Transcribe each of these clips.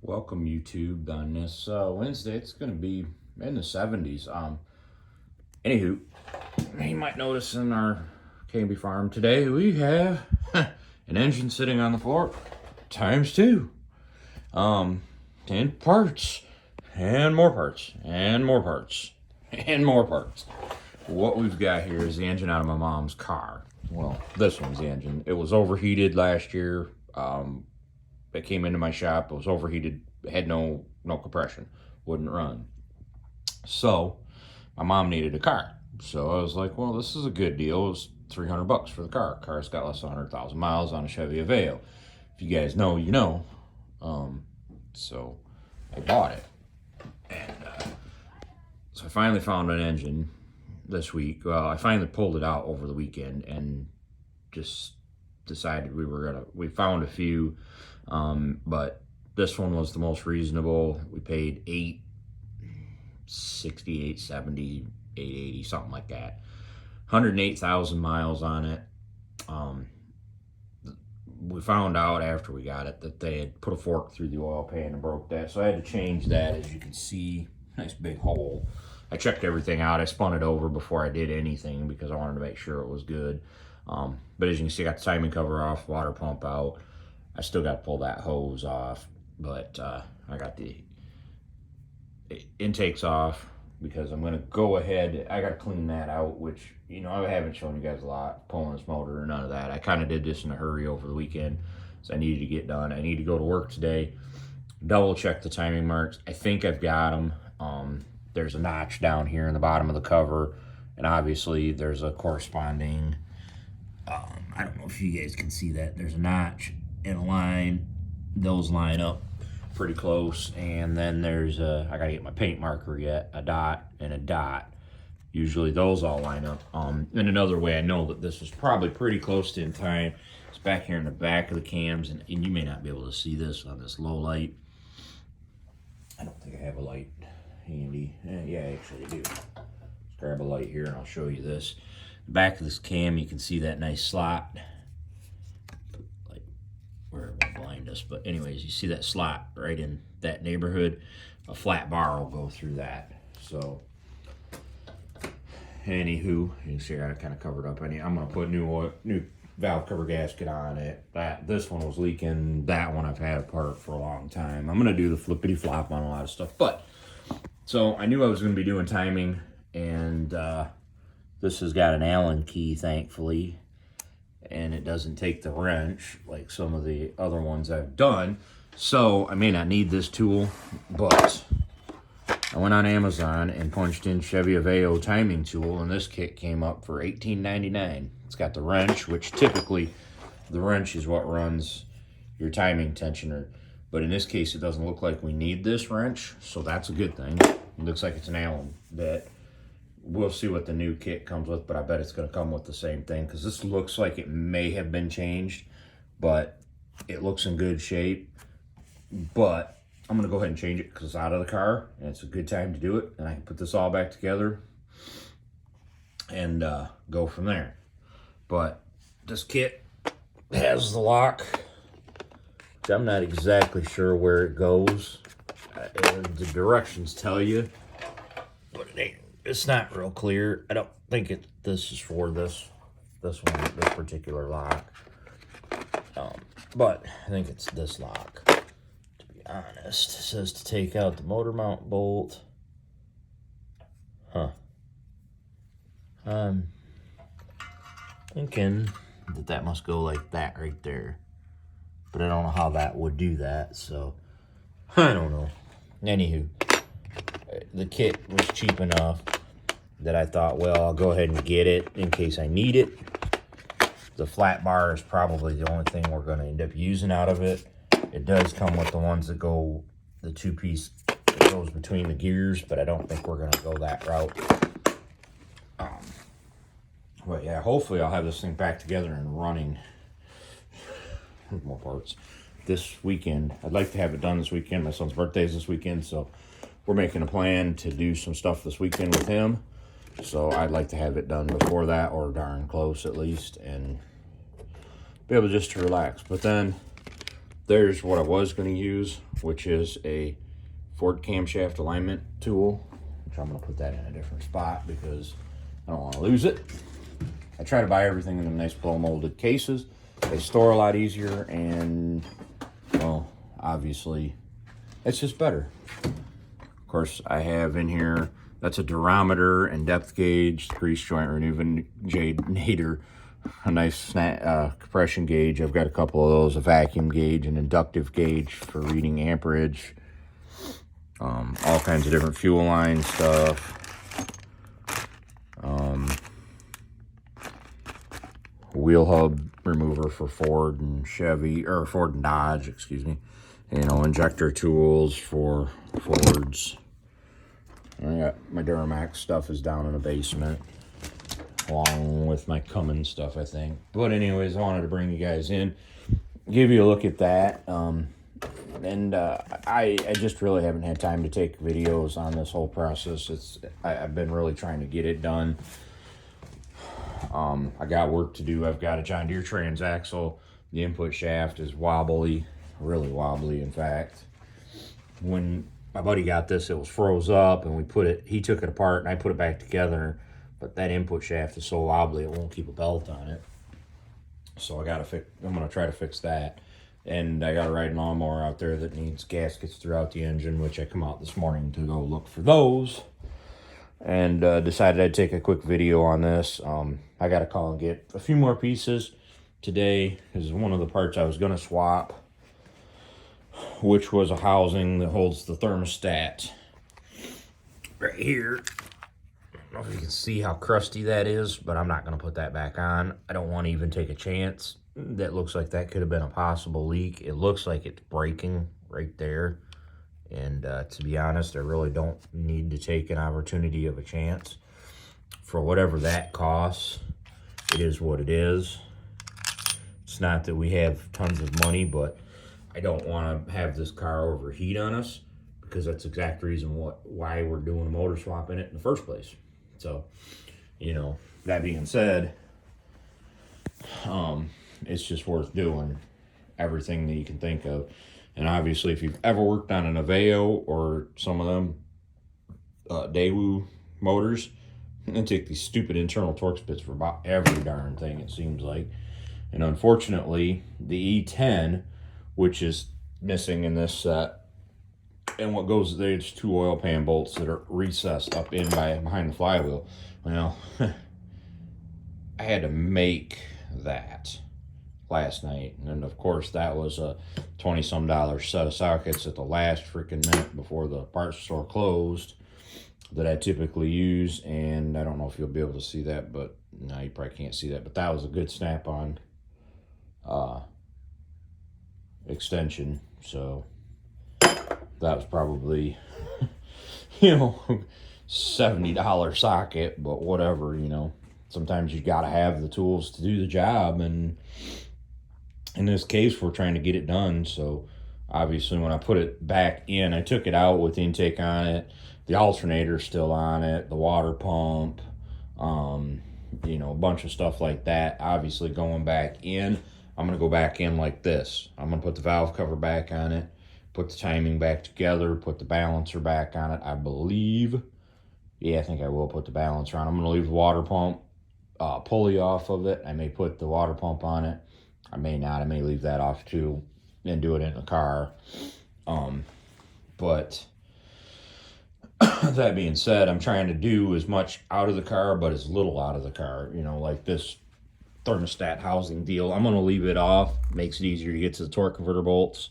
Welcome YouTube on this Wednesday. It's going to be in the 70s. Anywho, you might notice in our KB farm today we have an engine sitting on the floor times two. 10 parts and more parts and more parts and more parts. What we've got here is the engine out of my mom's car. Well, this one's the engine. It was overheated last year. It came into my shop. It was overheated. It had no compression. Wouldn't run. So my mom needed a car. So I was like, well, this is a good deal. It was $300 for the car. Car's got less than 100,000 miles on a Chevy Aveo. If you guys know, you know. So I bought it. And so I finally found an engine this week. Well, I finally pulled it out over the weekend and just decided we found a few, but this one was the most reasonable. We paid $860, $870, $880, something like that. 108,000 miles on it. We found out after we got it that they had put a fork through the oil pan and broke that, so I had to change that. As you can see, nice big hole. I checked everything out. I spun it over before I did anything because I wanted to make sure it was good. But as you can see, I got the timing cover off, water pump out. I still got to pull that hose off, but I got the intakes off because I'm going to go ahead. I got to clean that out, which, you know, I haven't shown you guys a lot pulling this motor or none of that. I kind of did this in a hurry over the weekend, so I needed to get done. I need to go to work today, double check the timing marks. I think I've got them. There's a notch down here in the bottom of the cover, and obviously there's a corresponding, I don't know if you guys can see that. There's a notch and a line. Those line up pretty close. And then there's I gotta get my paint marker yet, a dot and a dot. Usually those all line up. And another way I know that this is probably pretty close to in time, it's back here in the back of the cams, and you may not be able to see this on this low light. I don't think I have a light handy. Yeah, actually I do. Let's grab a light here and I'll show you this. The back of this cam, you can see that nice slot. Like where it won't blind us, but anyways, you see that slot right in that neighborhood. A flat bar will go through that. So, anywho, you can see I kind of covered up. I'm gonna put new valve cover gasket on it. This one was leaking. That one I've had apart for a long time. I'm gonna do the flippity flop on a lot of stuff, but so I knew I was gonna be doing timing, and this has got an Allen key, thankfully, and it doesn't take the wrench like some of the other ones I've done. So I may not need this tool, but I went on Amazon and punched in Chevy Aveo timing tool, and this kit came up for $18.99. It's got the wrench, which typically the wrench is what runs your timing tensioner. But in this case, it doesn't look like we need this wrench, so that's a good thing. It looks like it's an Allen bit. We'll see what the new kit comes with, but I bet it's going to come with the same thing, because this looks like it may have been changed, but it looks in good shape. But I'm going to go ahead and change it because it's out of the car, and it's a good time to do it, and I can put this all back together and go from there. But this kit has the lock. I'm not exactly sure where it goes. The directions tell you, but it's not real clear. I don't think this is for this one, this particular lock. But I think it's this lock, to be honest. It says to take out the motor mount bolt. I'm thinking that must go like that right there. But I don't know how that would do that, so I don't know. Anywho, the kit was cheap enough that I thought, well, I'll go ahead and get it in case I need it. The flat bar is probably the only thing we're going to end up using out of it. It does come with the ones that go, the two-piece that goes between the gears, but I don't think we're going to go that route. But yeah, hopefully I'll have this thing back together and running. More parts this weekend. I'd like to have it done this weekend. My son's birthday is this weekend, so we're making a plan to do some stuff this weekend with him. So I'd like to have it done before that, or darn close at least, and be able just to relax. But then there's what I was going to use, which is a Ford camshaft alignment tool, which I'm going to put that in a different spot because I don't want to lose it. I try to buy everything in nice blow molded cases. They store a lot easier, and well, obviously it's just better. Of course, I have in here, that's a durometer and depth gauge, grease joint rejuvenator, a nice compression gauge. I've got a couple of those, a vacuum gauge, an inductive gauge for reading amperage, all kinds of different fuel line stuff. Wheel hub remover for Ford and Chevy, or Ford and Dodge, excuse me. You know, injector tools for Fords. I got my Duramax stuff is down in the basement, along with my Cummins stuff, I think. But anyways, I wanted to bring you guys in, give you a look at that. I just really haven't had time to take videos on this whole process. I've been really trying to get it done. I got work to do. I've got a John Deere transaxle. The input shaft is wobbly, really wobbly, in fact. When my buddy got this, it was froze up, and he took it apart, and I put it back together. But that input shaft is so wobbly, it won't keep a belt on it. So I'm gonna try to fix that. And I got a riding lawnmower out there that needs gaskets throughout the engine, which I come out this morning to go look for those. And decided I'd take a quick video on this. I got to call and get a few more pieces today, because one of the parts I was going to swap, which was a housing that holds the thermostat right here. I don't know if you can see how crusty that is, but I'm not going to put that back on. I don't want to even take a chance. That looks like that could have been a possible leak. It looks like it's breaking right there. And to be honest, I really don't need to take an opportunity of a chance. For whatever that costs, it is what it is. It's not that we have tons of money, but I don't want to have this car overheat on us, because that's the exact reason why we're doing a motor swap in it in the first place. So, you know, that being said, it's just worth doing everything that you can think of. And obviously, if you've ever worked on an Aveo or some of them Daewoo motors, they take these stupid internal torque splits for about every darn thing, it seems like. And unfortunately, the E10, which is missing in this set, and what goes there's two oil pan bolts that are recessed up in behind the flywheel. Well, I had to make that last night, and of course that was a $20-some set of sockets at the last freaking minute before the parts store closed that I typically use. And I don't know if you'll be able to see that, but no, you probably can't see that, but that was a good snap-on extension. So that was probably you know, $70 socket, but whatever, you know, sometimes you got to have the tools to do the job. And in this case, we're trying to get it done. So obviously when I put it back in, I took it out with the intake on it, the alternator's still on it, the water pump, you know, a bunch of stuff like that. Obviously going back in, I'm going to go back in like this. I'm going to put the valve cover back on it, put the timing back together, put the balancer back on it, I believe. Yeah, I think I will put the balancer on. I'm going to leave the water pump pulley off of it. I may put the water pump on it. I may not. I may leave that off too and do it in the car. But that being said, I'm trying to do as much out of the car, but as little out of the car. You know, like this thermostat housing deal, I'm going to leave it off. Makes it easier to get to the torque converter bolts.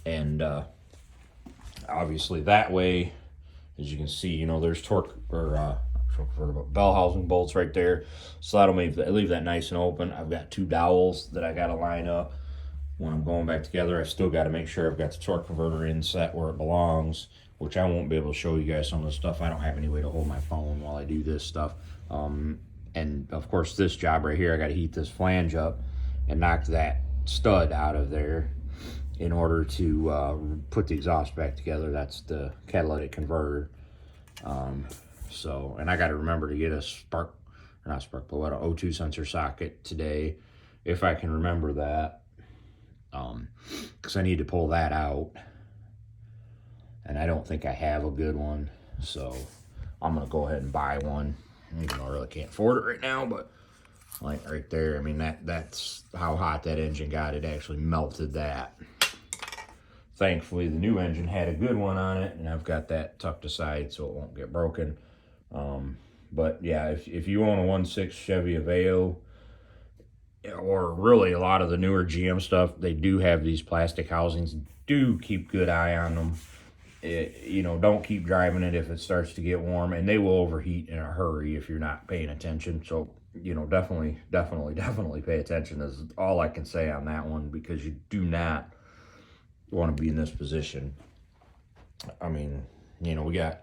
And obviously that way, as you can see, you know, there's torque or bell housing bolts right there. So that'll leave that nice and open. I've got two dowels that I got to line up when I'm going back together. I still got to make sure I've got the torque converter in set where it belongs, which I won't be able to show you guys some of the stuff. I don't have any way to hold my phone while I do this stuff. And of course, this job right here, I got to heat this flange up and knock that stud out of there in order to put the exhaust back together. That's the catalytic converter. And I got to remember to get a an O2 sensor socket today, if I can remember that. because I need to pull that out, and I don't think I have a good one, so I'm gonna go ahead and buy one, even though I really can't afford it right now. But like right there, I mean, that's how hot that engine got. It actually melted that. Thankfully, the new engine had a good one on it, and I've got that tucked aside so it won't get broken. But yeah, if you own a 1.6 Chevy Aveo, or really a lot of the newer GM stuff, they do have these plastic housings. Do keep good eye on them. Don't keep driving it if it starts to get warm, and they will overheat in a hurry if you're not paying attention. So, definitely pay attention is all I can say on that one, because you do not want to be in this position. I mean, we got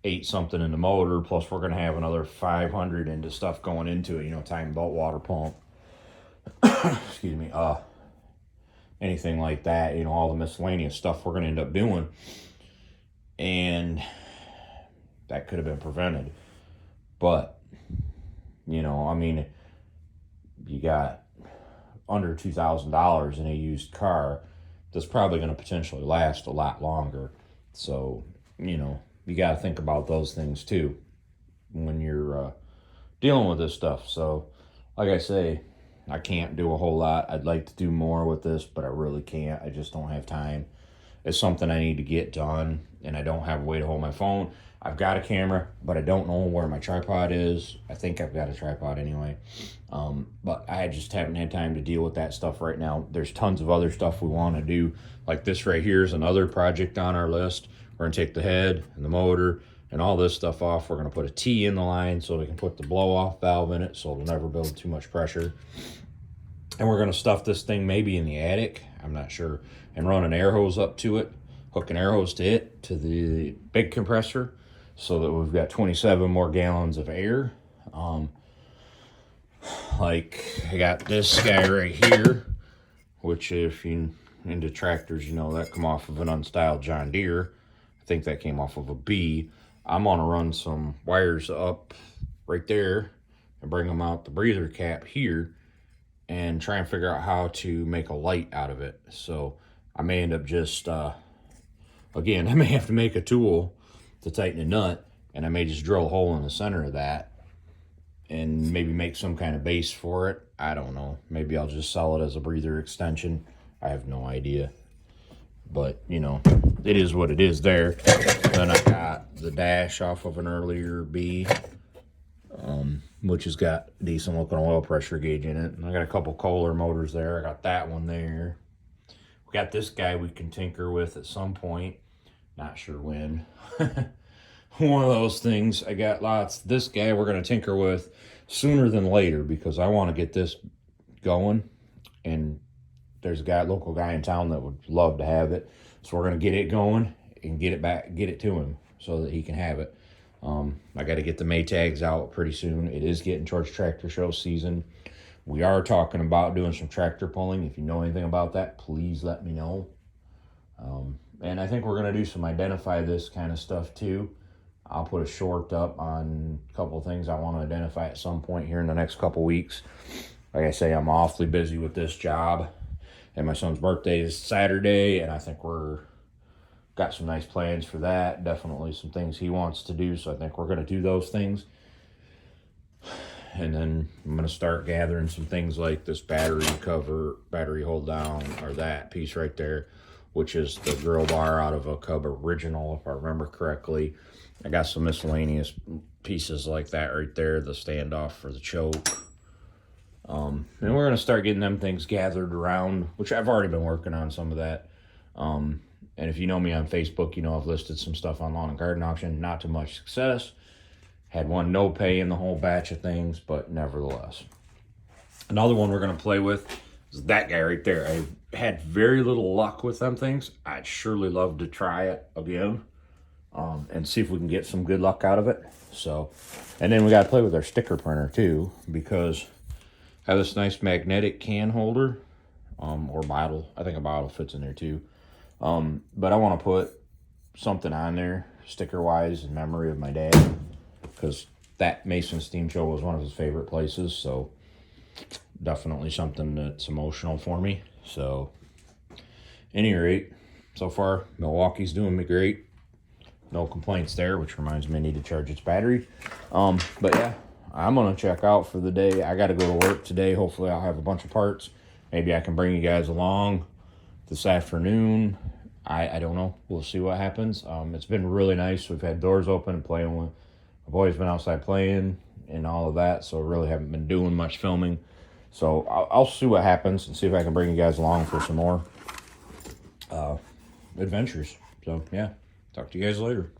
8 something in the motor, plus we're going to have another 500 into stuff going into it, time belt, water pump, excuse me, anything like that, all the miscellaneous stuff we're going to end up doing. And that could have been prevented. But, I mean, you got under $2,000 in a used car that's probably going to potentially last a lot longer. So, you got to think about those things too when you're dealing with this stuff. So, like I say, I can't do a whole lot. I'd like to do more with this, but I really can't. I just don't have time. It's something I need to get done, and I don't have a way to hold my phone. I've got a camera, but I don't know where my tripod is. I think I've got a tripod anyway. But I just haven't had time to deal with that stuff right now. There's tons of other stuff we want to do. Like this right here is another project on our list. We're going to take the head and the motor and all this stuff off. We're going to put a T in the line so we can put the blow-off valve in it so it'll never build too much pressure. And we're going to stuff this thing maybe in the attic, I'm not sure, and run an air hose up to it, hook an air hose to it, to the big compressor, so that we've got 27 more gallons of air. Like I got this guy right here, which if you're into tractors, that come off of an unstyled John Deere. I think that came off of a B. I'm gonna run some wires up right there and bring them out the breather cap here and try and figure out how to make a light out of it. So I may end up just, again, I may have to make a tool to tighten a nut, and I may just drill a hole in the center of that and maybe make some kind of base for it. I don't know. Maybe I'll just sell it as a breather extension. I have no idea. But, it is what it is there. Then I got the dash off of an earlier B, which has got decent looking oil pressure gauge in it. And I got a couple Kohler motors there. I got that one there. We got this guy we can tinker with at some point. Not sure when. One of those things. I got lots. This guy we're going to tinker with sooner than later, because I want to get this going. And there's a local guy in town that would love to have it. So we're going to get it going and get it to him so that he can have it. I got to get the Maytags out pretty soon. It is getting towards tractor show season. We are talking about doing some tractor pulling. If you know anything about that, please let me know. And I think we're going to do some identify this kind of stuff too. I'll put a short up on a couple of things I want to identify at some point here in the next couple weeks. Like I say, I'm awfully busy with this job, and my son's birthday is Saturday, and I think we're got some nice plans for that. Definitely some things he wants to do, so I think we're going to do those things. And then I'm going to start gathering some things like this battery cover, battery hold down, or that piece right there, which is the grill bar out of a Cub original, if I remember correctly. I got some miscellaneous pieces like that right there, the standoff for the choke. And we're going to start getting them things gathered around, which I've already been working on some of that. And if you know me on Facebook, I've listed some stuff on Lawn and Garden Auction. Not too much success. Had one no pay in the whole batch of things, but nevertheless. Another one we're going to play with is that guy right there. I had very little luck with them things. I'd surely love to try it again. And see if we can get some good luck out of it. So, and then we got to play with our sticker printer too, because I have this nice magnetic can holder, or bottle. I think a bottle fits in there too. But I want to put something on there, sticker-wise, in memory of my dad, because that Mason Steam Show was one of his favorite places. So, definitely something that's emotional for me. So, any rate, so far, Milwaukee's doing me great. No complaints there, which reminds me I need to charge its battery. But yeah, I'm going to check out for the day. I got to go to work today. Hopefully I'll have a bunch of parts. Maybe I can bring you guys along this afternoon. I don't know. We'll see what happens. It's been really nice. We've had doors open and playing with. I've always been outside playing and all of that, so really haven't been doing much filming. So I'll see what happens and see if I can bring you guys along for some more adventures. So yeah, talk to you guys later.